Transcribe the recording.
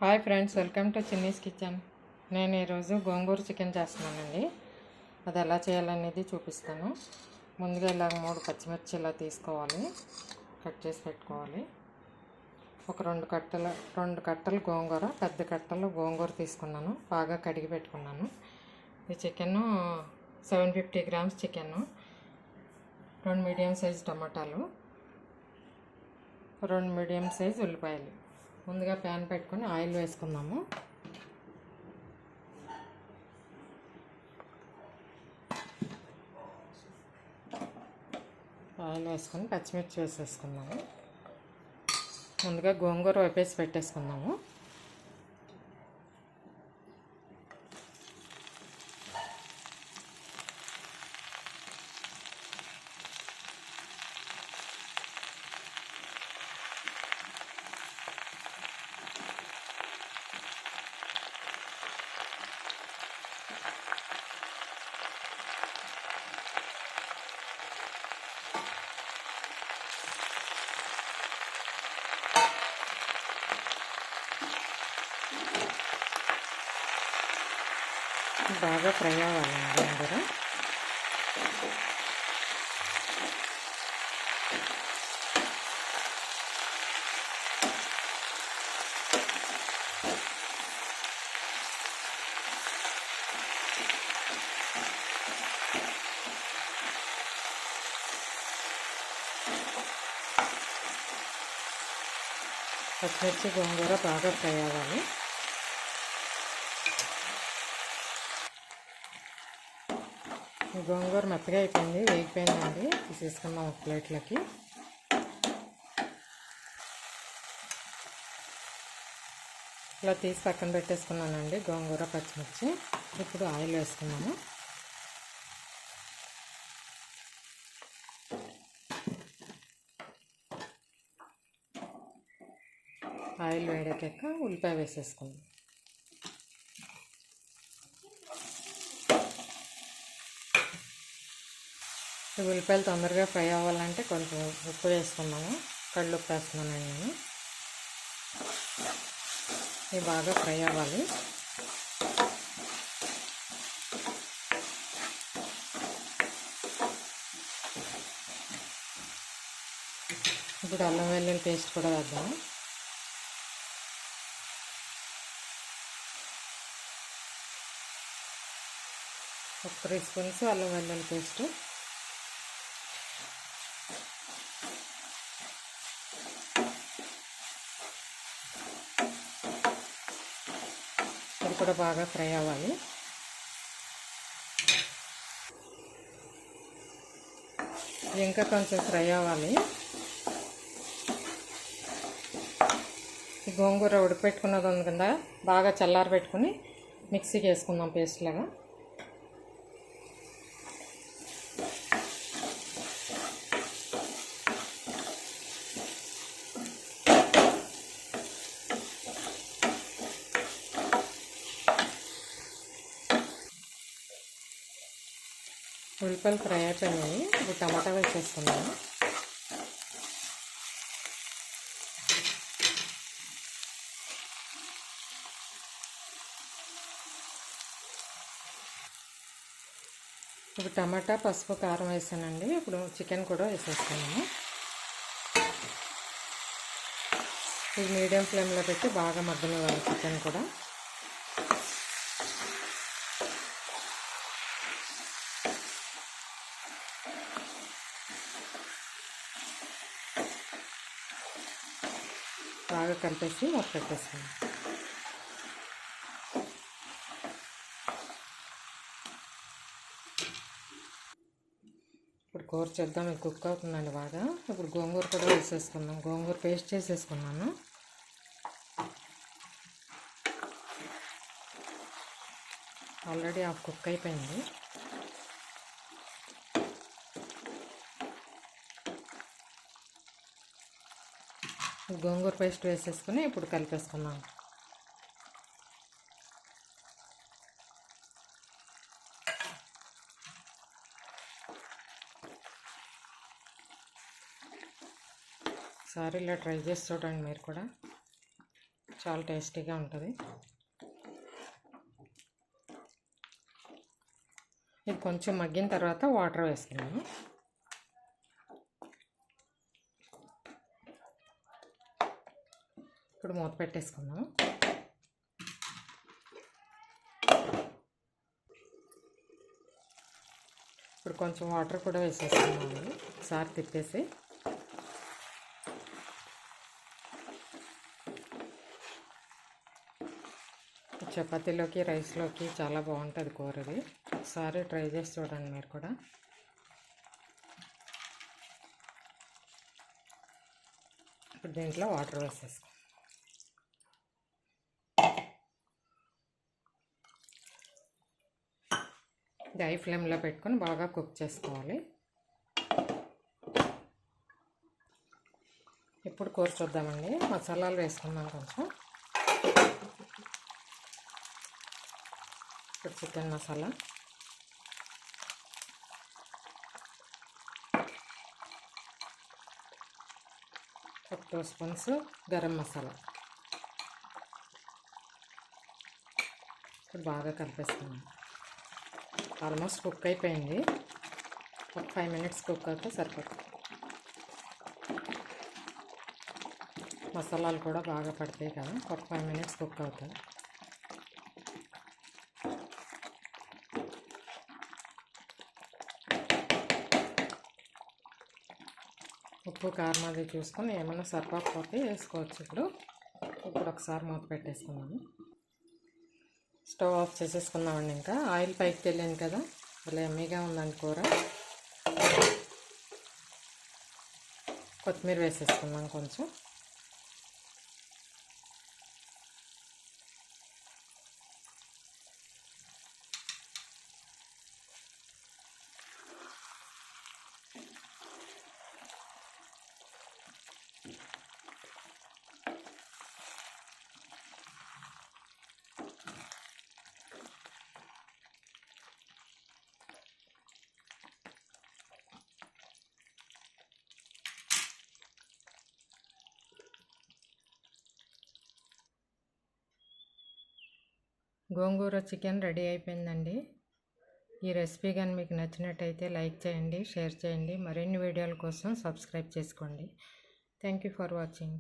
Hi friends, welcome to Chinni's kitchen. నేను ఈరోజు గోంగూర chicken చేస్తున్నానండి. అది ఎలా చేయాలనేది చూపిస్తాను. ముందుగా ఇలా 3 పచ్చిమిర్చి ఇలా తీసుకోవాలి, కట్ చేసి పెట్టుకోవాలి. ఒక 2 కట్టలు గోంగూర, పెద్ద కట్టలు గోంగూర తీసుకున్నాను, బాగా కడిగి పెట్టుకున్నాను. ఈ chicken 750 grams chicken, 2 medium size టమాటాలు, 2 మీడియం సైజ్ ఉల్లిపాయలు. ముందుగా ప్యాన్ పెట్టుకొని ఆయిల్ వేసుకుందాము. ఆయిల్ వేసుకొని పచ్చిమిర్చి వేసేసుకుందాము. ముందుగా గోంగూర వేపేసి పెట్టేసుకుందాము. బాగా ఫ్రై అవ్వాలండి గోంగూర. పచ్చిమిర్చి గోంగూర బాగా ఫ్రై అవ్వాలి. గోంగూర మెత్తగా అయిపోయింది, వేగిపోయిందండి. తీసేసుకున్నాం ఒక ప్లేట్లోకి. ఇలా తీసి పక్కన పెట్టేసుకున్నానండి గోంగూర పచ్చిమిర్చి. ఇప్పుడు ఆయిల్ వేసుకున్నాము. ఆయిల్ వేడెక్కాక ఉల్లిపాయ వేసేసుకుందాం. ఉల్లిపాయలు తొందరగా ఫ్రై అవ్వాలంటే కొంచెం ఉప్పు వేసుకున్నాము. కళ్ళు ఉప్పు వేస్తున్నానండి నేను. ఇవి బాగా ఫ్రై అవ్వాలి. ఇప్పుడు అల్లం వెల్లుల్లి పేస్ట్ కూడా వేద్దాము. ఒక 3 స్పూన్స్ అల్లం వెల్లుల్లి పేస్ట్. ఇది కూడా బాగా ఫ్రై అవ్వాలి. ఇది ఇంకా కొంచెం ఫ్రై అవ్వాలి. ఈ గోంగూర ఉడకపెట్టుకున్నది ఉంది కదా, బాగా చల్లారి పెట్టుకుని మిక్సీకి వేసుకుందాం పేస్ట్ లాగా. ఉల్లిపాయలు ఫ్రై అయిపోయినాయి. ఇప్పుడు టమాటా వేసేసుకున్నాము. ఇప్పుడు టమాటా, పసుపు, కారం వేసానండి. ఇప్పుడు చికెన్ కూడా వేసేసుకున్నాము. ఇది మీడియం ఫ్లేమ్లో పెట్టి బాగా మగ్గనివ్వాలి చికెన్ కూడా. బాగా కలిపేసి మూత పెట్టేసుకుందాం. ఇప్పుడు కూర చేద్దాం. ఇది కుక్ అవుతుందండి బాగా. ఇప్పుడు గోంగూర కూడా వేసేసుకుందాం. గోంగూర పేస్ట్ చేసేసుకున్నాను. ఆల్రెడీ హాఫ్ కుక్ అయిపోయింది. గోంగూర పేస్ట్ వేసేసుకుని ఇప్పుడు కలిపేసుకున్నాం. ఒకసారి ఇలా ట్రై చేసి చూడండి మీరు కూడా. చాలా టేస్టీగా ఉంటుంది. ఇది కొంచెం మగ్గిన తర్వాత వాటర్ వేసుకున్నాము. ఇప్పుడు మూత పెట్టేసుకున్నాము. ఇప్పుడు కొంచెం వాటర్ కూడా వేసేసుకున్నాము. ఒకసారి తిప్పేసి చపాతీలోకి రైస్లోకి చాలా బాగుంటుంది కూరది. ఒకసారి ట్రై చేసి చూడండి మీరు కూడా. ఇప్పుడు దీంట్లో వాటర్ వేసేసుకో. ఇది హై ఫ్లేమ్లో పెట్టుకొని బాగా కుక్ చేసుకోవాలి. ఇప్పుడు కూర చూద్దామండి. మసాలాలు వేసుకుందాం కొంచెం. ఇప్పుడు చికెన్ మసాలా, ఒక 2 స్పూన్స్ గరం మసాలా. ఇప్పుడు బాగా కలిపేసుకున్నాం. ఆల్మోస్ట్ కుక్ అయిపోయింది. ఒక 5 మినిట్స్ కుక్ అయితే సరిపోతుంది. మసాలాలు కూడా బాగా పడతాయి కదా, ఒక 5 మినిట్స్ కుక్ అవుతాయి. ఉప్పు కారం అది చూసుకొని ఏమైనా సరిపోకపోతే వేసుకోవచ్చు. ఇప్పుడు ఒకసారి మూత పెట్టేసుకున్నాము. Stove off చేసేసుకున్నామండి. ఇంకా ఆయిల్ పైకి తెలియదు కదా, అలా ఎమ్మీగా ఉందండి కూర. కొత్తిమీర వేసేసుకున్నాం కొంచెం. గోంగూర చికెన్ రెడీ అయిపోయిందండి. ఈ రెసిపీ కానీ మీకు నచ్చినట్టయితే లైక్ చేయండి, షేర్ చేయండి. మరిన్ని వీడియోల కోసం సబ్స్క్రైబ్ చేసుకోండి. Thank you for watching.